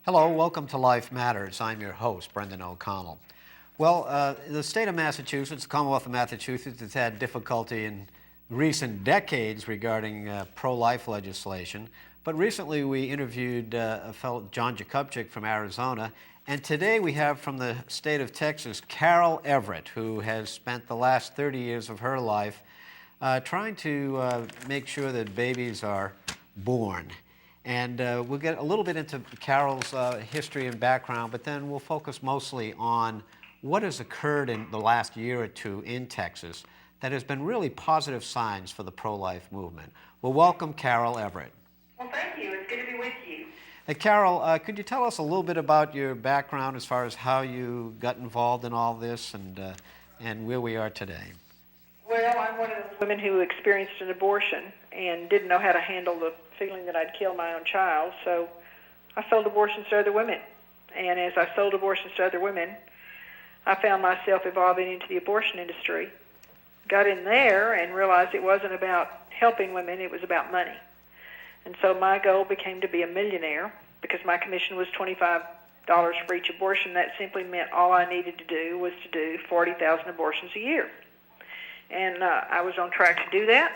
Hello, welcome to Life Matters. I'm your host, Brendan O'Connell. Well, the state of Massachusetts, the Commonwealth of Massachusetts, has had difficulty in recent decades regarding pro-life legislation. But recently we interviewed a fellow, John Jakubczyk from Arizona, and today we have from the state of Texas, Carol Everett, who has spent the last 30 years of her life trying to make sure that babies are born. And we'll get a little bit into Carol's history and background, but then we'll focus mostly on what has occurred in the last year or two in Texas that has been really positive signs for the pro-life movement. Well, welcome, Carol Everett. Well, thank you. It's good to be with you. Carol, could you tell us a little bit about your background as far as how you got involved in all this and where we are today? Well, I'm one of those women who experienced an abortion and didn't know how to handle the feeling that I'd killed my own child, so I sold abortions to other women. And as I sold abortions to other women, I found myself evolving into the abortion industry. Got in there and realized it wasn't about helping women, it was about money. And so my goal became to be a millionaire because my commission was $25 for each abortion. That simply meant all I needed to do was to do 40,000 abortions a year. And I was on track to do that.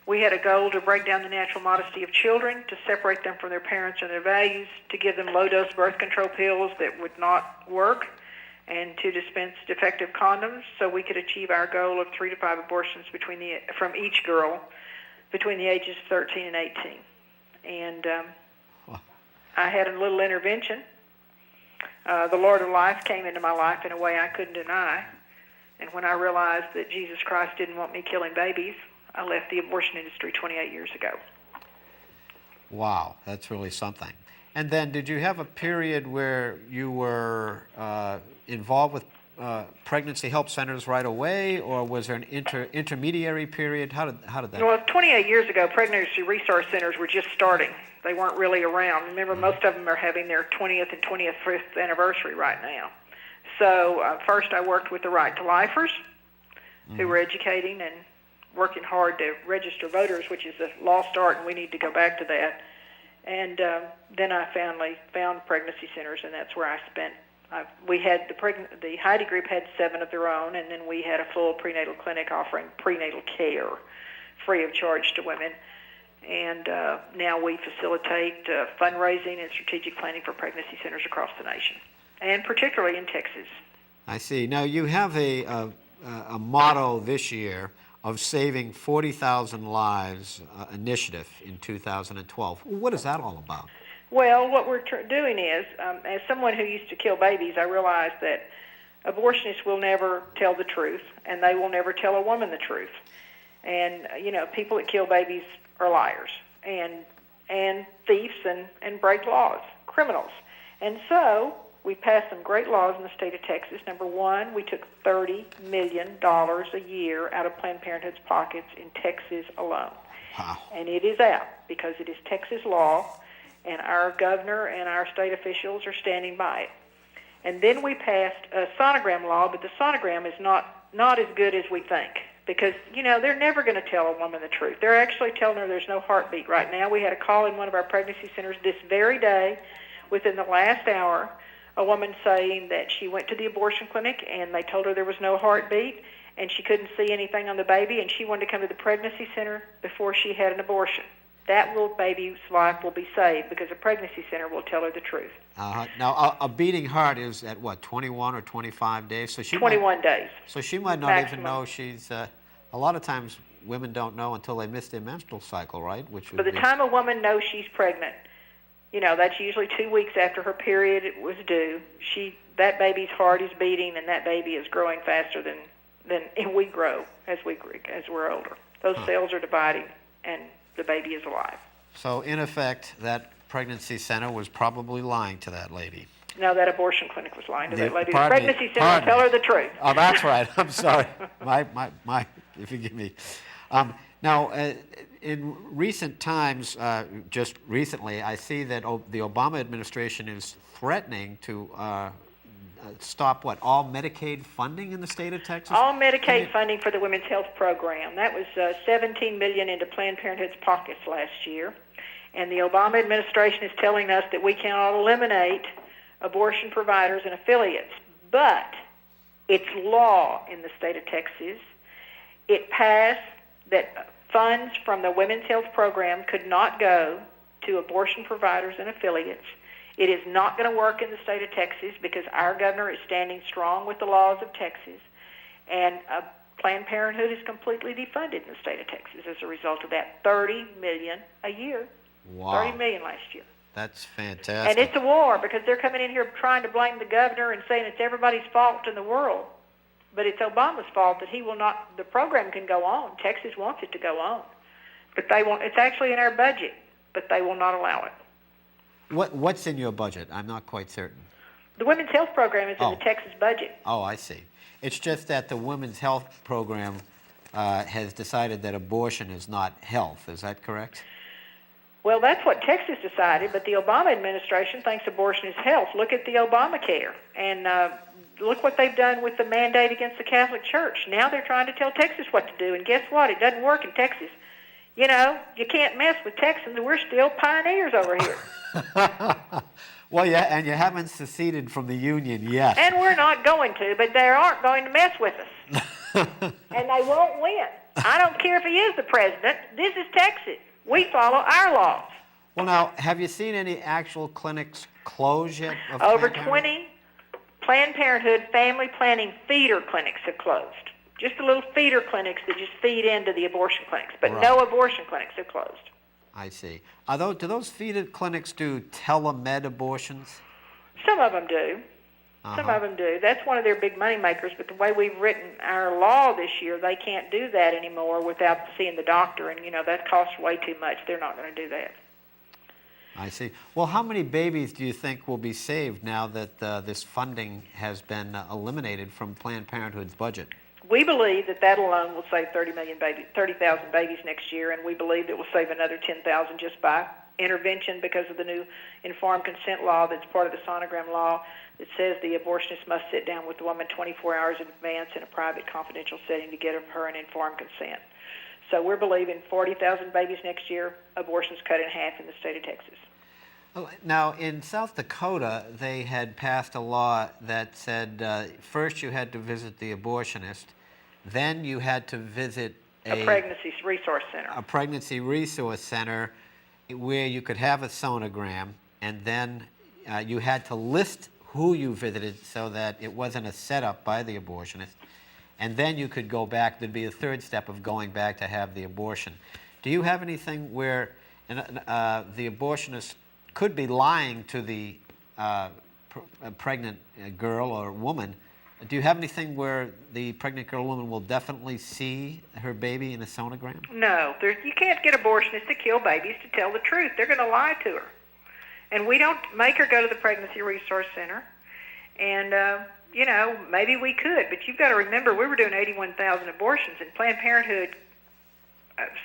We had a goal to break down the natural modesty of children, to separate them from their parents and their values, to give them low-dose birth control pills that would not work, and to dispense defective condoms so we could achieve our goal of 3 to 5 abortions from each girl between the ages of 13 and 18. And I had a little intervention. The Lord of Life came into my life in a way I couldn't deny. And when I realized that Jesus Christ didn't want me killing babies, I left the abortion industry 28 years ago. Wow, that's really something. And then did you have a period where you were involved with pregnancy help centers right away, or was there an intermediary period? How did that? Well, 28 years ago, pregnancy resource centers were just starting. They weren't really around. Remember, most of them are having their 20th and 25th anniversary right now. So first I worked with the Right to Lifers, who were educating and working hard to register voters, which is a lost art, and we need to go back to that. And then I finally found pregnancy centers, and that's where I spent. We had the Heidi group had 7 of their own, and then we had a full prenatal clinic offering prenatal care free of charge to women. And now we facilitate fundraising and strategic planning for pregnancy centers across the nation, and particularly in Texas. I see. Now you have a motto this year of saving 40,000 lives initiative in 2012. What is that all about? Well, what we're doing is, as someone who used to kill babies, I realized that abortionists will never tell the truth, and they will never tell a woman the truth. And, people that kill babies are liars and thieves and break laws, criminals. And so we passed some great laws in the state of Texas. Number one, we took $30 million a year out of Planned Parenthood's pockets in Texas alone. Wow. And it is out because it is Texas law, and our governor and our state officials are standing by it. And then we passed a sonogram law, but the sonogram is not as good as we think because, they're never going to tell a woman the truth. They're actually telling her there's no heartbeat right now. We had a call in one of our pregnancy centers this very day, within the last hour, a woman saying that she went to the abortion clinic and they told her there was no heartbeat and she couldn't see anything on the baby and she wanted to come to the pregnancy center before she had an abortion. That little baby's life will be saved because a pregnancy center will tell her the truth. Now, a beating heart is at what, 21 or 25 days? So 21 days. So she might not maximum. even know she's... a lot of times women don't know until they miss their menstrual cycle, right? By the time a woman knows she's pregnant, that's usually 2 weeks after her period was due. That baby's heart is beating, and that baby is growing faster than we grow as we're older. Those cells are dividing, and the baby is alive. So, in effect, that pregnancy center was probably lying to that lady. No, that abortion clinic was lying to that lady. The Pardon pregnancy me, center will tell her the truth. Oh, that's right. I'm sorry. Forgive me. Now, in recent times, just recently, I see that the Obama administration is threatening to stop all Medicaid funding in the state of Texas? All Medicaid funding for the Women's Health Program. That was $17 million into Planned Parenthood's pockets last year. And the Obama administration is telling us that we cannot eliminate abortion providers and affiliates. But it's law in the state of Texas. It passed that funds from the Women's Health Program could not go to abortion providers and affiliates. It is not going to work in the state of Texas because our governor is standing strong with the laws of Texas. And Planned Parenthood is completely defunded in the state of Texas as a result of that. $30 million a year. Wow. $30 million last year. That's fantastic. And it's a war because they're coming in here trying to blame the governor and saying it's everybody's fault in the world. But it's Obama's fault that he will not, the program can go on. Texas wants it to go on. But they won't, it's actually in our budget, but they will not allow it. What's in your budget? I'm not quite certain. The Women's Health Program is in the Texas budget. Oh, I see. It's just that the Women's Health Program has decided that abortion is not health. Is that correct? Well, that's what Texas decided, but the Obama administration thinks abortion is health. Look at the Obamacare, and look what they've done with the mandate against the Catholic Church. Now they're trying to tell Texas what to do, and guess what? It doesn't work in Texas. You know, you can't mess with Texans. We're still pioneers over here. Well, yeah, and you haven't seceded from the Union yet. And we're not going to, but they aren't going to mess with us. And they won't win. I don't care if he is the president. This is Texas. We follow our laws. Well, now, have you seen any actual clinics close yet? Over 20 Planned Parenthood family planning feeder clinics have closed. Just the little feeder clinics that just feed into the abortion clinics. But no abortion clinics have closed. I see. Do those feeder clinics do telemed abortions? Some of them do. Some of them do. That's one of their big money makers, but the way we've written our law this year, they can't do that anymore without seeing the doctor, and, you know, that costs way too much. They're not going to do that. I see. Well, how many babies do you think will be saved now that this funding has been eliminated from Planned Parenthood's budget? We believe that alone will save 30,000 babies next year, and we believe it will save another 10,000 just by intervention because of the new informed consent law that's part of the sonogram law that says the abortionist must sit down with the woman 24 hours in advance in a private, confidential setting to get her an informed consent. So we're believing 40,000 babies next year, abortions cut in half in the state of Texas. Now, in South Dakota, they had passed a law that said first you had to visit the abortionist, then you had to visit a pregnancy resource center. A pregnancy resource center where you could have a sonogram, and then you had to list who you visited so that it wasn't a setup by the abortionist. And then you could go back. There'd be a third step of going back to have the abortion. Do you have anything where the abortionist could be lying to the pregnant girl or woman? Do you have anything where the pregnant girl or woman will definitely see her baby in a sonogram? No. You can't get abortionists to kill babies to tell the truth. They're going to lie to her. And we don't make her go to the Pregnancy Resource Center. And, you know, maybe we could, but you've got to remember we were doing 81,000 abortions, and Planned Parenthood,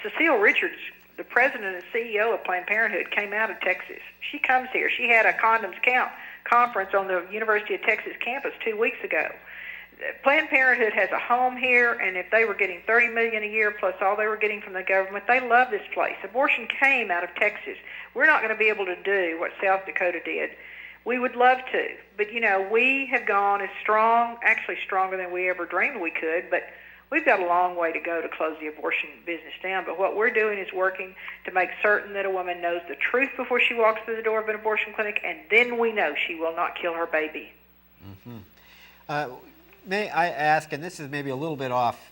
Cecile Richards, the president and CEO of Planned Parenthood, came out of Texas. She comes here. She had a condoms count conference on the University of Texas campus 2 weeks ago. Planned Parenthood has a home here, and if they were getting $30 million a year plus all they were getting from the government, they love this place. Abortion came out of Texas. We're not going to be able to do what South Dakota did. We would love to, but, you know, we have gone as strong, actually stronger than we ever dreamed we could, but we've got a long way to go to close the abortion business down. But what we're doing is working to make certain that a woman knows the truth before she walks through the door of an abortion clinic, and then we know she will not kill her baby. Mm-hmm. May I ask, and this is maybe a little bit off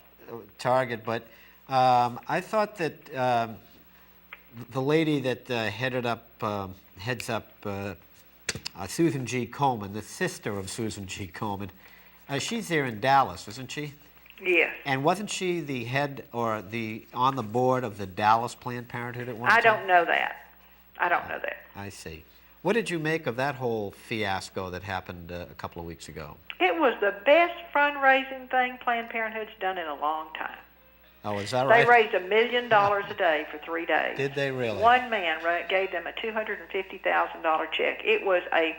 target, but I thought that the lady that heads up Susan G. Komen, the sister of Susan G. Komen, she's here in Dallas, isn't she? Yes. And wasn't she the head or on the board of the Dallas Planned Parenthood at one time? I don't know that. I see. What did you make of that whole fiasco that happened a couple of weeks ago? It was the best fundraising thing Planned Parenthood's done in a long time. Oh, is that right? They raised $1 million a day for 3 days. Did they really? One man gave them a $250,000 check. It was a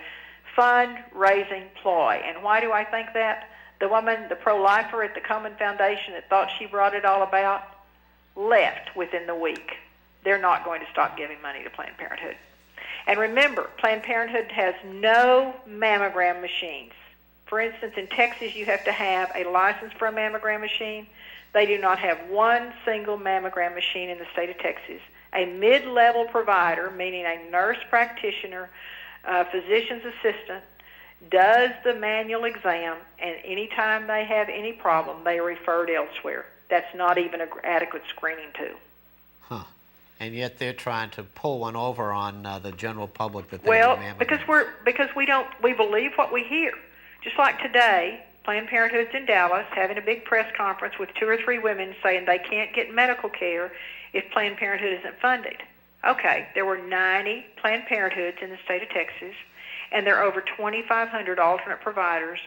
fundraising ploy. And why do I think that? The woman, the pro-lifer at the Komen Foundation that thought she brought it all about, left within the week. they're not going to stop giving money to Planned Parenthood. And remember, Planned Parenthood has no mammogram machines. For instance, in Texas, you have to have a license for a mammogram machine. They do not have one single mammogram machine in the state of Texas. A mid-level provider, meaning a nurse practitioner, physician's assistant, does the manual exam, and anytime they have any problem, they are referred elsewhere. That's not even an adequate screening tool. Huh. And yet they're trying to pull one over on the general public that they Well, do mammograms. because we believe what we hear. Just like today, Planned Parenthood's in Dallas having a big press conference with 2 or 3 women saying they can't get medical care if Planned Parenthood isn't funded. Okay, there were 90 Planned Parenthoods in the state of Texas, and there are over 2,500 alternate providers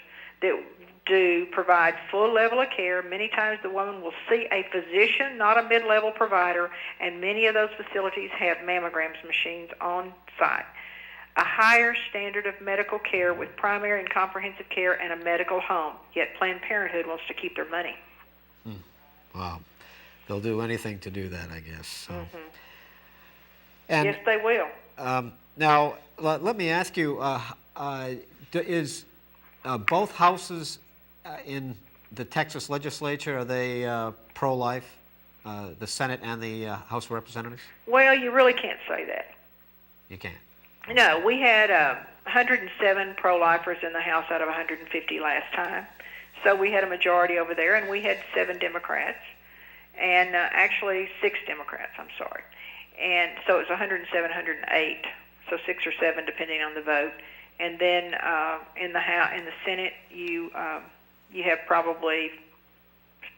that do provide full level of care. Many times the woman will see a physician, not a mid-level provider, and many of those facilities have mammograms machines on site. A higher standard of medical care with primary and comprehensive care and a medical home, yet Planned Parenthood wants to keep their money. Wow. They'll do anything to do that, I guess. So. And, yes, they will. Now, let me ask you, is both houses in the Texas legislature, are they pro-life, the Senate and the House of Representatives? Well, you really can't say that. You can't. No, we had 107 pro-lifers in the House out of 150 last time. So we had a majority over there, and we had 7 Democrats, and actually 6 Democrats, I'm sorry. And so it was 107, 108, so 6 or 7 depending on the vote. And then in the Senate, you have probably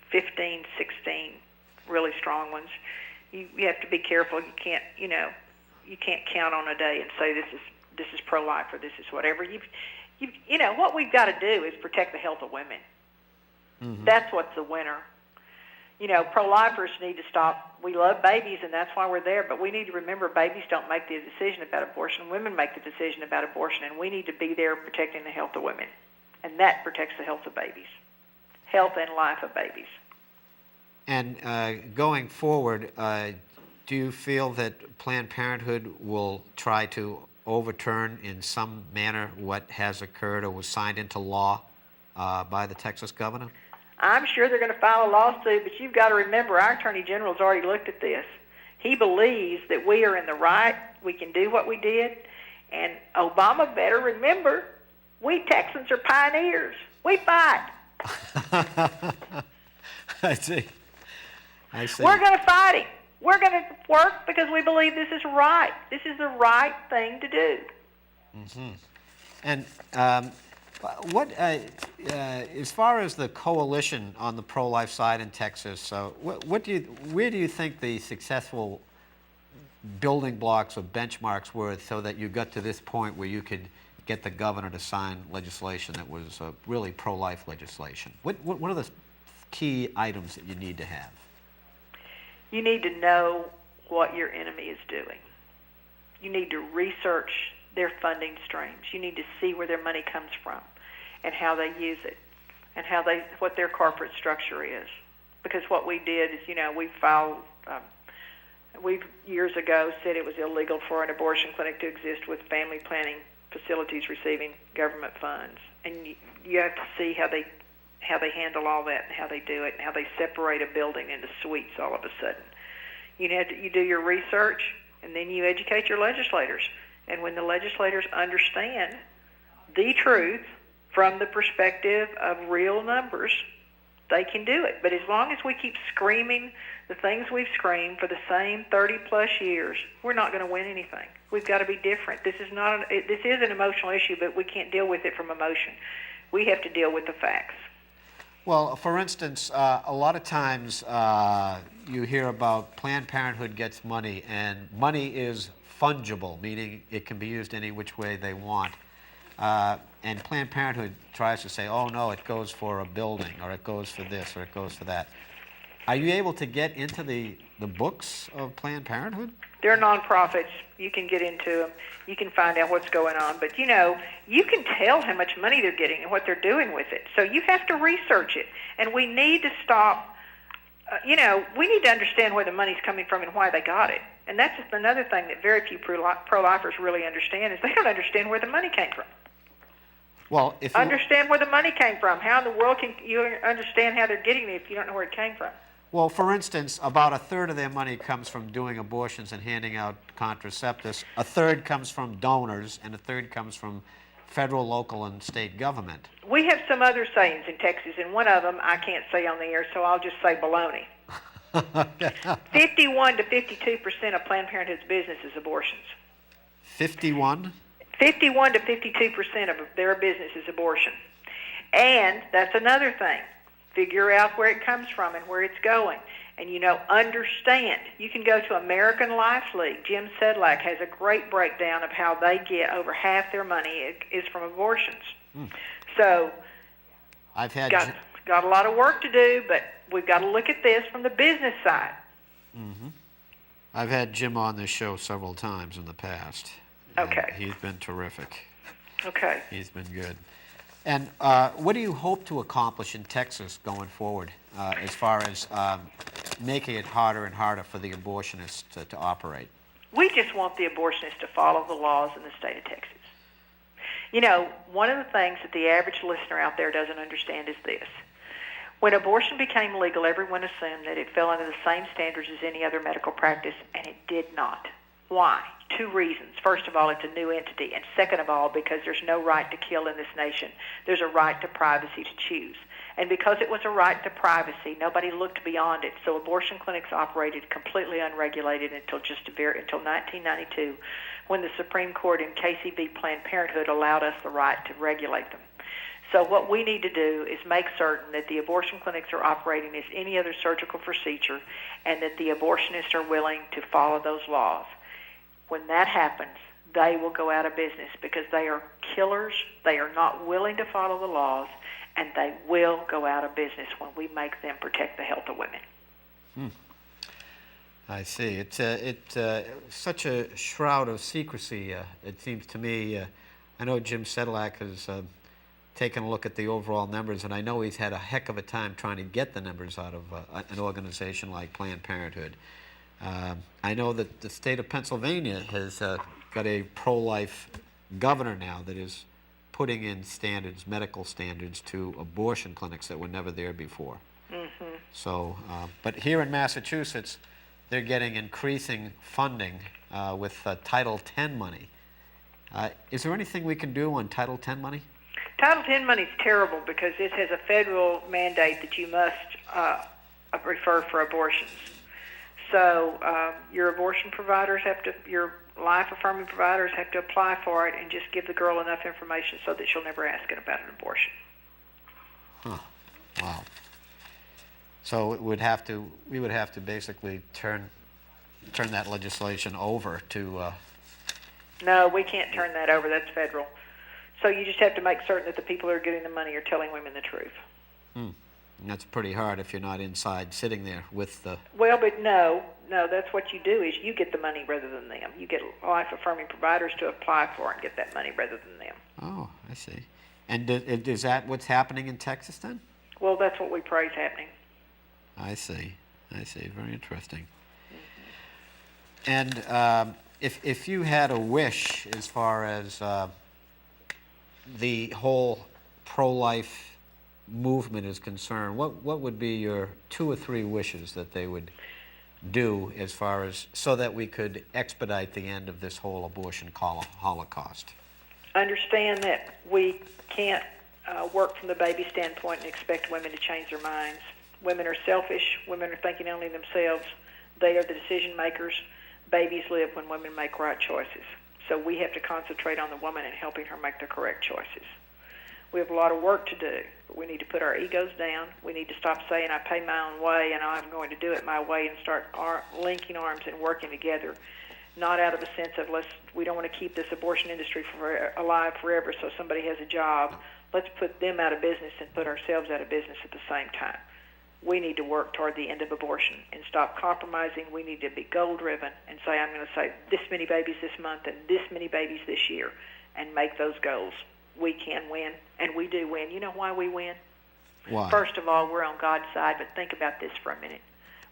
15, 16 really strong ones. You have to be careful. You can't, you can't count on a day and say this is pro-life or this is whatever. What we've got to do is protect the health of women. Mm-hmm. That's what's the winner. Pro-lifers need to stop. We love babies, and that's why we're there, but we need to remember babies don't make the decision about abortion. Women make the decision about abortion, and we need to be there protecting the health of women, and that protects the health of babies, health and life of babies. And going forward, do you feel that Planned Parenthood will try to overturn in some manner what has occurred or was signed into law by the Texas governor? I'm sure they're going to file a lawsuit, but you've got to remember our Attorney General's already looked at this. He believes that we are in the right, we can do what we did, and Obama better remember, we Texans are pioneers. We fight. I see. We're going to fight him. We're going to work because we believe this is right. This is the right thing to do. Mm-hmm. And as far as the coalition on the pro-life side in Texas, where do you think the successful building blocks or benchmarks were so that you got to this point where you could get the governor to sign legislation that was really pro-life legislation? What are the key items that you need to have? You need to know what your enemy is doing. You need to research their funding streams. You need to see where their money comes from and how they use it and what their corporate structure is. Because what we did is, we filed, we years ago said it was illegal for an abortion clinic to exist with family planning facilities receiving government funds. And you have to see how they handle all that and how they do it and how they separate a building into suites all of a sudden. You do your research and then you educate your legislators. And when the legislators understand the truth from the perspective of real numbers, they can do it. But as long as we keep screaming the things we've screamed for the same 30-plus years, we're not going to win anything. We've got to be different. This is an emotional issue, but we can't deal with it from emotion. We have to deal with the facts. Well, for instance, a lot of times you hear about Planned Parenthood gets money, and money is fungible, meaning it can be used any which way they want. And Planned Parenthood tries to say, oh, no, it goes for a building, or it goes for this, or it goes for that. Are you able to get into the books of Planned Parenthood? They're nonprofits. You can get into them. You can find out what's going on. But, you can tell how much money they're getting and what they're doing with it. So you have to research it. And we need to stop we need to understand where the money's coming from and why they got it. And that's just another thing that very few pro-lifers really understand, is they don't understand where the money came from. Well, if you understand where the money came from. How in the world can you understand how they're getting it if you don't know where it came from? Well, for instance, about a third of their money comes from doing abortions and handing out contraceptives. A third comes from donors, and a third comes from federal, local, and state government. We have some other sayings in Texas, and one of them I can't say on the air, so I'll just say baloney. 51 to 52% of Planned Parenthood's business is abortions. 51? 51 to 52% of their business is abortion. And that's another thing. Figure out where it comes from and where it's going. And, understand. You can go to American Life League. Jim Sedlak has a great breakdown of how they get over half their money is from abortions. So I've had got a lot of work to do, but we've got to look at this from the business side. I've had Jim on this show several times in the past. Okay. He's been terrific. Okay. He's been good. And what do you hope to accomplish in Texas going forward as far as making it harder and harder for the abortionists to operate? We just want the abortionists to follow the laws in the state of Texas. One of the things that the average listener out there doesn't understand is this. When abortion became legal, everyone assumed that it fell under the same standards as any other medical practice, and it did not. Why? Two reasons. First of all, it's a new entity, and second of all, because there's no right to kill in this nation. There's a right to privacy to choose. And because it was a right to privacy, nobody looked beyond it. So abortion clinics operated completely unregulated until 1992, when the Supreme Court in Casey v. Planned Parenthood allowed us the right to regulate them. So what we need to do is make certain that the abortion clinics are operating as any other surgical procedure, and that the abortionists are willing to follow those laws. When that happens, they will go out of business because they are killers. They are not willing to follow the laws, and they will go out of business when we make them protect the health of women. I see. It's such a shroud of secrecy, it seems to me. I know Jim Sedlak has taken a look at the overall numbers, and I know he's had a heck of a time trying to get the numbers out of an organization like Planned Parenthood. I know that the state of Pennsylvania has got a pro-life governor now that is putting in standards, medical standards, to abortion clinics that were never there before. So, but here in Massachusetts, they're getting increasing funding with Title X money. Is there anything we can do on Title X money? Title X money is terrible because it has a federal mandate that you must refer for abortions. So your abortion providers your life-affirming providers have to apply for it and just give the girl enough information so that she'll never ask it about an abortion. Wow. So we would have to basically turn that legislation over to. No, we can't turn that over. That's federal. So you just have to make certain that the people who are getting the money are telling women the truth. And that's pretty hard if you're not inside sitting there with the... Well, but no, that's what you do is you get the money rather than them. You get life-affirming providers to apply for it and get that money rather than them. Oh, I see. And is that what's happening in Texas then? Well, that's what we pray is happening. I see. Very interesting. And if you had a wish as far as the whole pro-life movement is concerned, what would be your 2 or 3 wishes that they would do as far as so that we could expedite the end of this whole abortion holocaust? Understand that we can't work from the baby standpoint and expect women to change their minds. Women are selfish. Women are thinking only of themselves. They are the decision makers. Babies live when women make right choices. So we have to concentrate on the woman and helping her make the correct choices. We have a lot of work to do, but we need to put our egos down. We need to stop saying, I pay my own way and I'm going to do it my way, and start linking arms and working together, not out of a sense of we don't want to keep this abortion industry alive forever so somebody has a job. Let's put them out of business and put ourselves out of business at the same time. We need to work toward the end of abortion and stop compromising. We need to be goal-driven and say, I'm going to save this many babies this month and this many babies this year, and make those goals. We can win, and we do win. You know why we win? Why? First of all, we're on God's side, but think about this for a minute.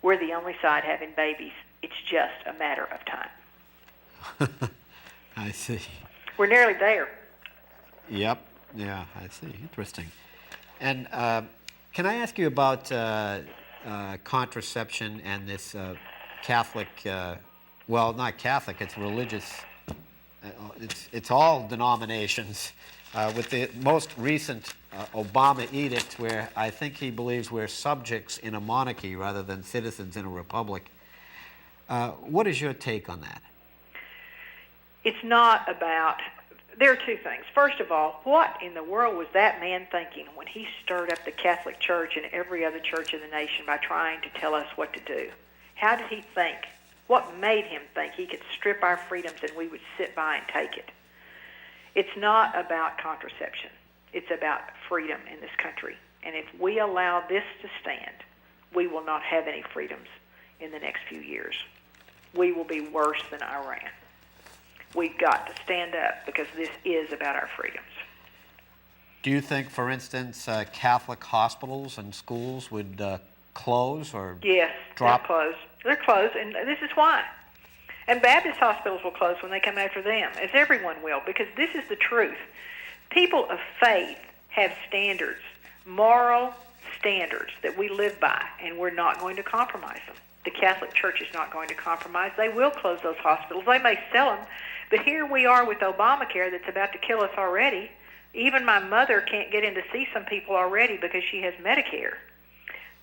We're the only side having babies. It's just a matter of time. I see. We're nearly there. Yep. Yeah, I see. Interesting. And can I ask you about contraception and this Catholic, well, not Catholic, it's religious, it's all denominations, with the most recent Obama edict where I think he believes we're subjects in a monarchy rather than citizens in a republic. What is your take on that? It's not about, there are two things. First of all, what in the world was that man thinking when he stirred up the Catholic Church and every other church in the nation by trying to tell us what to do? How did he think? What made him think he could strip our freedoms and we would sit by and take it? It's not about contraception. It's about freedom in this country. And if we allow this to stand, we will not have any freedoms in the next few years. We will be worse than Iran. We've got to stand up because this is about our freedoms. Do you think, for instance, Catholic hospitals and schools would close or yes, drop? They're closed. They're closed, and this is why. And Baptist hospitals will close when they come after them, as everyone will, because this is the truth. People of faith have standards, moral standards that we live by, and we're not going to compromise them. The Catholic Church is not going to compromise. They will close those hospitals. They may sell them, but here we are with Obamacare that's about to kill us already. Even my mother can't get in to see some people already because she has Medicare.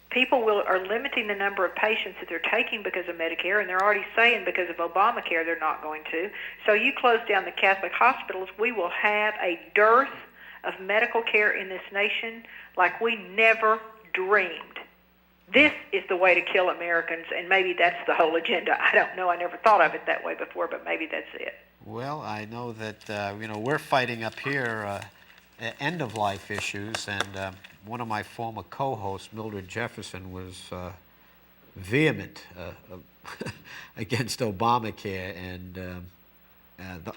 People are limiting the number of patients that they're taking because of Medicare, and they're already saying because of Obamacare they're not going to. So you close down the Catholic hospitals, we will have a dearth of medical care in this nation like we never dreamed. This is the way to kill Americans, and maybe that's the whole agenda. I don't know. I never thought of it that way before, but maybe that's it. Well, I know that we're fighting up here end-of-life issues, and one of my former co-hosts, Mildred Jefferson, was vehement against Obamacare and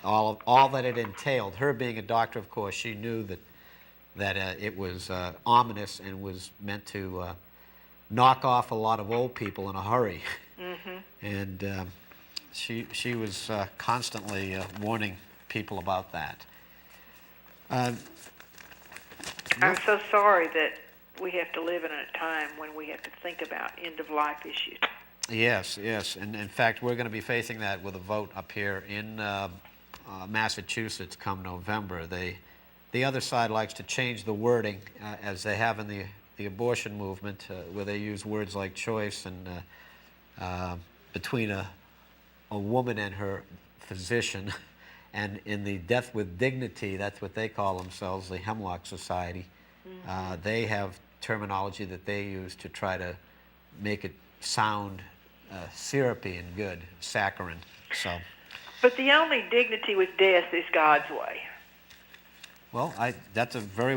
all that it entailed. Her being a doctor, of course, she knew that it was ominous and was meant to knock off a lot of old people in a hurry. Mm-hmm. And she was constantly warning people about that. I'm so sorry that we have to live in a time when we have to think about end-of-life issues. Yes, yes. And in fact, we're going to be facing that with a vote up here in Massachusetts come November. The other side likes to change the wording, as they have in the abortion movement, where they use words like choice and between a woman and her physician. And in the Death with Dignity, that's what they call themselves, the Hemlock Society. Mm-hmm. They have terminology that they use to try to make it sound syrupy and good, saccharine. So. But the only dignity with death is God's way. Well, that's a great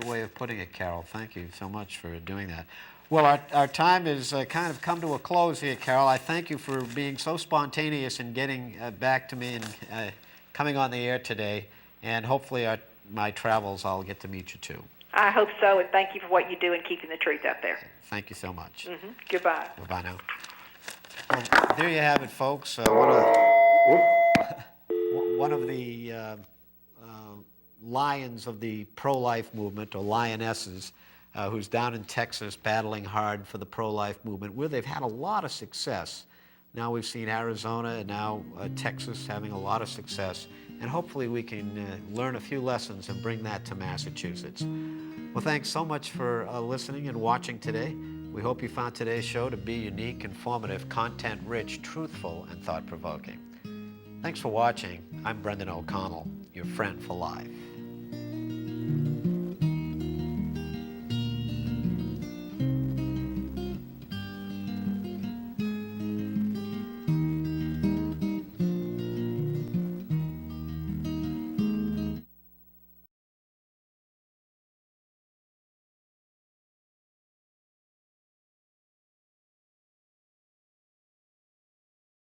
way of putting it, Carol. Thank you so much for doing that. Well, our time has kind of come to a close here, Carol. I thank you for being so spontaneous and getting back to me and coming on the air today. And hopefully my travels, I'll get to meet you too. I hope so, and thank you for what you do in keeping the truth out there. Thank you so much. Mm-hmm. Goodbye. Goodbye now. Well, there you have it, folks. One of the lions of the pro-life movement, or lionesses, who's down in Texas battling hard for the pro-life movement, where they've had a lot of success. Now we've seen Arizona and now Texas having a lot of success, and hopefully we can learn a few lessons and bring that to Massachusetts. Well, thanks so much for listening and watching today. We hope you found today's show to be unique, informative, content-rich, truthful, and thought-provoking. Thanks for watching. I'm Brendan O'Connell, your friend for life.